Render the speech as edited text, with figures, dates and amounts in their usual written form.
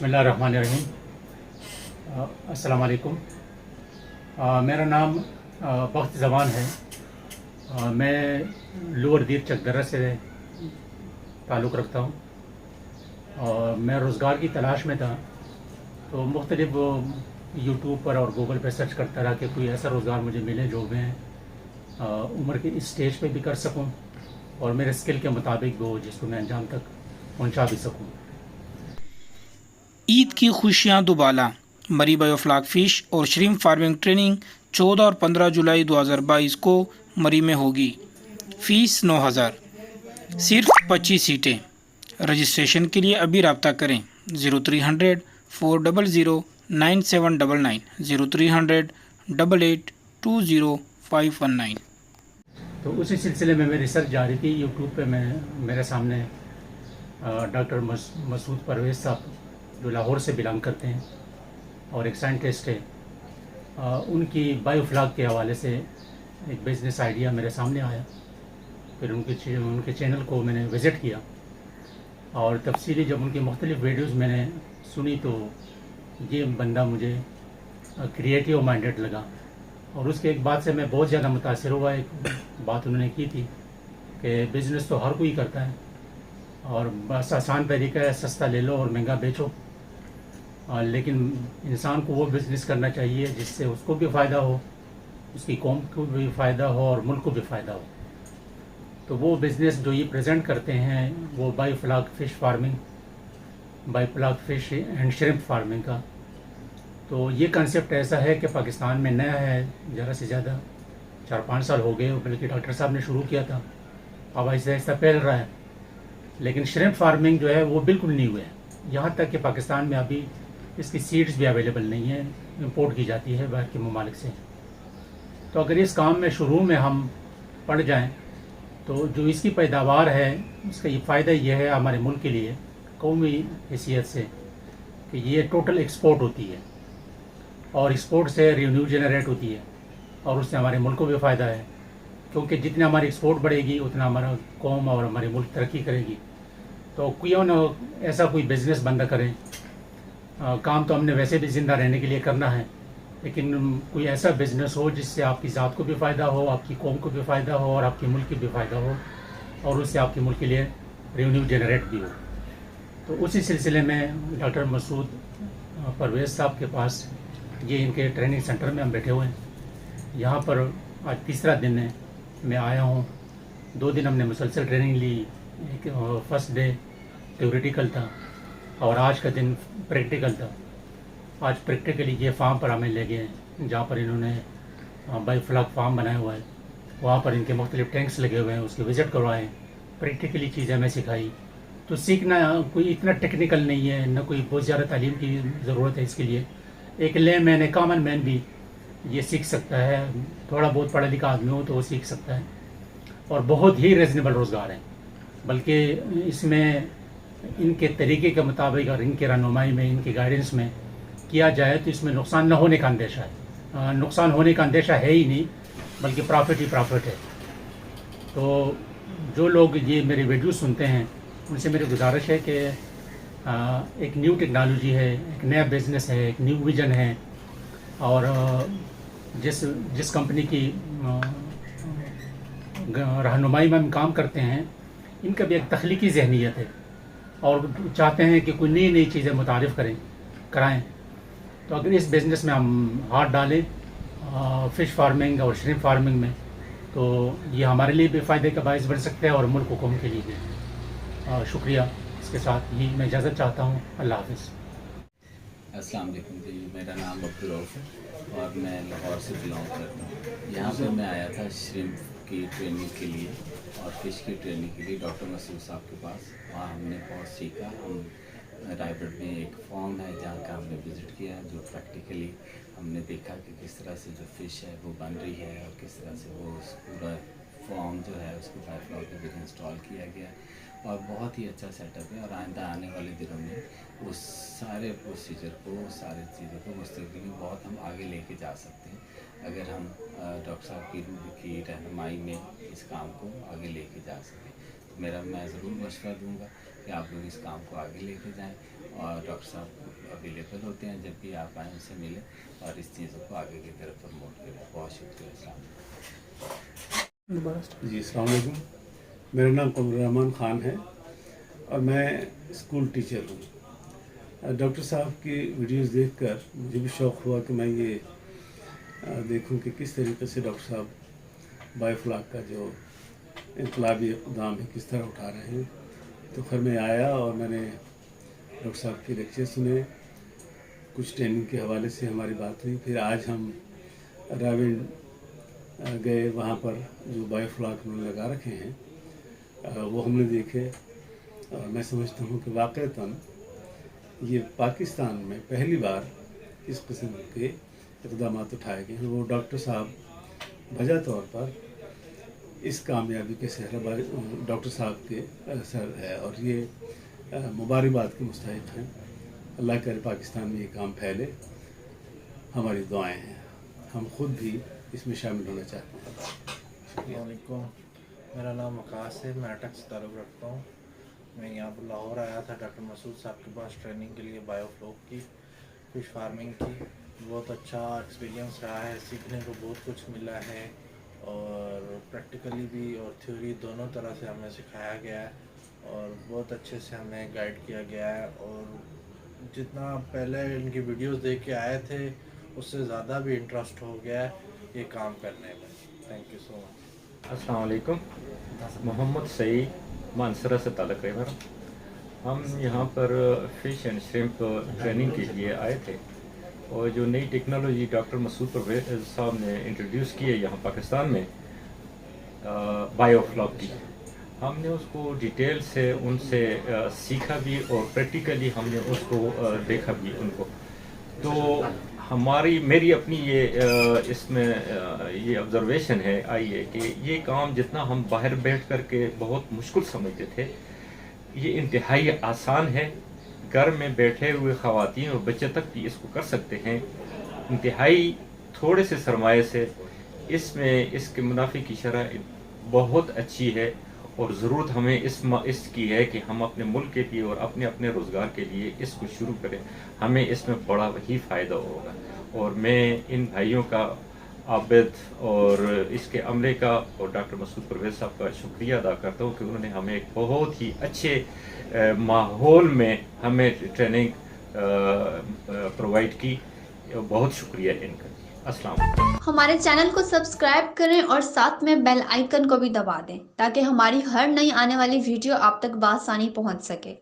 बिस्मिल्लाहिर्रहमानिर्रहीम। अस्सलाम वालेकुम। मेरा नाम बख्त ज़मान है। मैं लोअर दीर चकदरा से ताल्लुक़ रखता हूँ और मैं रोज़गार की तलाश में था, तो मुख्तलिफ़ यूट्यूब पर और गूगल पर सर्च करता रहा कि कोई ऐसा रोज़गार मुझे मिले जो मैं उम्र के इस स्टेज पे भी कर सकूं और मेरे स्किल के मुताबिक हो, जिसको मैं अंजाम तक पहुंचा भी सकूं। ईद की खुशियां दुबाला। मरी बायोफ्लाक फिश और श्रिम्प फार्मिंग ट्रेनिंग 14 और 15 जुलाई 2022 को मरी में होगी। फीस 9,000, सिर्फ 25 सीटें। रजिस्ट्रेशन के लिए अभी रब्ता करें 0300 400 9799 0300 8820 तो उसी सिलसिले में मेरी रिसर्च जारी थी। यूट्यूब पे मेरे सामने डॉक्टर मसूद परवेज़ साहब, जो लाहौर से बिलोंग करते हैं और एक साइंटिस्ट है, उनकी बायोफ्लाक के हवाले से एक बिज़नेस आइडिया मेरे सामने आया। फिर उनके चैनल को मैंने विज़िट किया और तफसीली जब उनकी मुख्तलिफ़ वीडियोज़ मैंने सुनी तो ये बंदा मुझे क्रिएटिव माइंडेड लगा और उसके एक बात से मैं बहुत ज़्यादा मुतासिर हुआ। एक बात उन्होंने की थी कि बिज़नेस तो हर कोई करता है और बस आसान तरीका है, सस्ता ले लो और महंगा बेचो, लेकिन इंसान को वो बिज़नेस करना चाहिए जिससे उसको भी फ़ायदा हो, उसकी कौम को भी फ़ायदा हो और मुल्क को भी फ़ायदा हो। तो वो बिज़नेस जो ये प्रेजेंट करते हैं वो biofloc fish and shrimp farming का। तो ये कंसेप्ट ऐसा है कि पाकिस्तान में नया है, ज़्यादा से ज़्यादा 4-5 साल हो गए, बल्कि डॉक्टर साहब ने शुरू किया था, अब आहिस्ता आहिस्ता फैल रहा है। लेकिन श्रिम्प फार्मिंग जो है वो बिल्कुल नहीं हुआ है, यहाँ तक कि पाकिस्तान में अभी इसकी सीड्स भी अवेलेबल नहीं है, इंपोर्ट की जाती है बाहर के ममालिक से। तो अगर इस काम में शुरू में हम पड़ जाएं तो जो इसकी पैदावार है उसका ये फ़ायदा ये है हमारे मुल्क के लिए कौमी हैसियत से कि ये टोटल एक्सपोर्ट होती है और एक्सपोर्ट से रेवेन्यू जनरेट होती है और उससे हमारे मुल्क को भी फ़ायदा है, क्योंकि जितना हमारी एक्सपोर्ट बढ़ेगी उतना हमारा कौम और हमारी मुल्क तरक्की करेगी। तो क्यों न ऐसा कोई बिज़नेस बंदा करें। काम तो हमने वैसे भी ज़िंदा रहने के लिए करना है, लेकिन कोई ऐसा बिज़नेस हो जिससे आपकी ज़ात को भी फ़ायदा हो, आपकी कौम को भी फ़ायदा हो और आपके मुल्क को भी फ़ायदा हो और उससे आपके मुल्क के लिए रेवेन्यू जनरेट भी हो। तो उसी सिलसिले में डॉक्टर मसूद परवेज़ साहब के पास ये इनके ट्रेनिंग सेंटर में हम बैठे हुए हैं। यहाँ पर आज तीसरा दिन है, मैं आया हूँ। 2 दिन हमने मुसलसल ट्रेनिंग ली। एक फर्स्ट डे थ्योरेटिकल था और आज का दिन प्रैक्टिकल था। आज प्रैक्टिकली ये फार्म पर हमें ले गए जहाँ पर इन्होंने बायोफ्लाक फार्म बनाया हुआ है, वहाँ पर इनके मुख्तलिफ टैंक्स लगे हुए हैं, उसके विज़िट करवाएँ, प्रैक्टिकली चीज़ें हमें सिखाई। तो सीखना कोई इतना टेक्निकल नहीं है, न कोई बहुत ज़्यादा तालीम की ज़रूरत है इसके लिए। एक लेमैन है, कॉमन मैन भी ये सीख सकता है, थोड़ा बहुत पढ़ा लिखा आदमी हो तो वो सीख सकता है और बहुत ही रीज़नेबल रोज़गार है। बल्कि इसमें इनके तरीके के मुताबिक और इनके रहनुमाई में, इनके गाइडेंस में किया जाए तो इसमें नुकसान न होने का अंदेशा है। नुकसान होने का अंदेशा है ही नहीं, बल्कि प्रॉफिट ही प्रॉफिट है। तो जो लोग ये मेरी वीडियो सुनते हैं उनसे मेरी गुजारिश है कि एक न्यू टेक्नोलॉजी है, एक नया बिज़नेस है, एक न्यू विज़न है और जिस कंपनी की रहनुमाई में हम काम करते हैं, इनका भी एक तख्लीकी ज़हनियत है और चाहते हैं कि कोई नई नई चीज़ें मुतारिफ़ कराएं। तो अगर इस बिज़नेस में हम हाथ डालें फ़िश फार्मिंग और श्रिम्प फार्मिंग में, तो ये हमारे लिए भी फ़ायदे का बायस बन सकता है और मुल्क को कौम के लिए भी। शुक्रिया। इसके साथ ही मैं इजाज़त चाहता हूँ। अल्लाह हाफ़िज़। अस्सलाम वालेकुम जी, मेरा नाम अब्दुल रऊफ़ है और मैं लाहौर से बिलोंग करता हूँ। यहाँ पे मैं आया था श्रिम्प की ट्रेनिंग के लिए और फ़िश की ट्रेनिंग के लिए डॉक्टर मसूद साहब के पास। वहाँ हमने बहुत सीखा। हम रायगढ़ में एक फॉर्म है जहाँ का हमने विज़िट किया, जो प्रैक्टिकली हमने देखा कि किस तरह से जो फ़िश है वो बन रही है और किस तरह से वो पूरा फॉर्म जो है उसको बायोफ्लाक के लिए इंस्टॉल किया गया और बहुत ही अच्छा सेटअप है। और आइंदा आने वाले दिनों में उस सारे प्रोसीजर को, सारी चीज़ों को मुस्तक़बिल में बहुत हम आगे लेके जा सकते हैं अगर हम डॉक्टर साहब की रहनुमाई में इस काम को आगे लेके जा सकें। तो मैं ज़रूर मशवरा दूंगा कि आप लोग इस काम को आगे लेके जाएं और डॉक्टर साहब अवेलेबल होते हैं, जब भी आप आएँ उनसे मिलें और इस चीज़ों को आगे की तरफ प्रमोट करें। बहुत शुक्रिया। अस्सलाम वालेकुम। जी अस्सलाम वालेकुम। मेरा नाम कमरुर्रहमान ख़ान है और मैं स्कूल टीचर हूँ। डॉक्टर साहब की वीडियोस देखकर मुझे भी शौक़ हुआ कि मैं ये देखूं कि किस तरीके से डॉक्टर साहब बायोफ्लॉक का जो इनकलाबी इक़दाम है किस तरह उठा रहे हैं। तो फिर मैं आया और मैंने डॉक्टर साहब के लेक्चर सुने, कुछ ट्रेनिंग के हवाले से हमारी बात हुई। फिर आज हम राविंड गए, वहाँ पर जो बायोफ्लॉक उन्होंने लगा रखे हैं वो हमने देखे और मैं समझता हूँ कि वाक़ईतन ये पाकिस्तान में पहली बार इस किस्म के इक़दाम उठाए गए हैं। वो डॉक्टर साहब वजह तौर पर इस कामयाबी के सहरा डॉक्टर साहब के सर है और ये मुबारकबाद के मुस्तहिक़ हैं। अल्लाह करे पाकिस्तान में ये काम फैले, हमारी दुआएं हैं। हम ख़ुद भी इसमें शामिल होना चाहते हैं। अस्सलामुअलैकुम, मेरा नाम वकास है, मैं अटक से ताल्लुक़ रखता हूँ। मैं यहाँ पर लाहौर आया था डॉक्टर मसूद साहब के पास ट्रेनिंग के लिए बायोफ्लॉक की, फ़िश फार्मिंग की। बहुत अच्छा एक्सपीरियंस रहा है, सीखने को बहुत कुछ मिला है और प्रैक्टिकली भी और थ्योरी दोनों तरह से हमें सिखाया गया है और बहुत अच्छे से हमें गाइड किया गया है। और जितना पहले इनकी वीडियोस देख के आए थे उससे ज़्यादा भी इंटरेस्ट हो गया है ये काम करने में। Thank you so much. अस्सलाम वालेकुम। मोहम्मद सईद मानसरा से ताल्लुक़ है मेरा। हम यहाँ पर फ़िश एंड श्रिम्प ट्रेनिंग के लिए आए थे और जो नई टेक्नोलॉजी डॉक्टर मसूद परवेज़ साहब ने इंट्रोड्यूस की है यहाँ पाकिस्तान में बायोफ्लॉक की, हमने उसको डिटेल से उनसे सीखा भी और प्रैक्टिकली हमने उसको देखा भी उनको। तो मेरी अपनी ये इसमें ये ऑब्जर्वेशन है आई है कि ये काम जितना हम बाहर बैठ कर के बहुत मुश्किल समझते थे, ये इंतहाई आसान है। घर में बैठे हुए ख़वातीन और बच्चे तक भी इसको कर सकते हैं। इंतहाई थोड़े से सरमाए से इसमें इसके मुनाफे की शरह बहुत अच्छी है और ज़रूरत हमें इसकी है कि हम अपने मुल्क के लिए और अपने रोज़गार के लिए इसको शुरू करें। हमें इसमें बड़ा ही फ़ायदा होगा और मैं इन भाइयों का आबिद और इसके अमले का और डॉक्टर मसूद परवेज़ साहब का शुक्रिया अदा करता हूँ कि उन्होंने हमें एक बहुत ही अच्छे माहौल में हमें ट्रेनिंग प्रोवाइड की। बहुत शुक्रिया इनका। अस्सलाम वालेकुम। हमारे चैनल को सब्सक्राइब करें और साथ में बेल आइकन को भी दबा दें ताकि हमारी हर नई आने वाली वीडियो आप तक बआसानी पहुंच सके।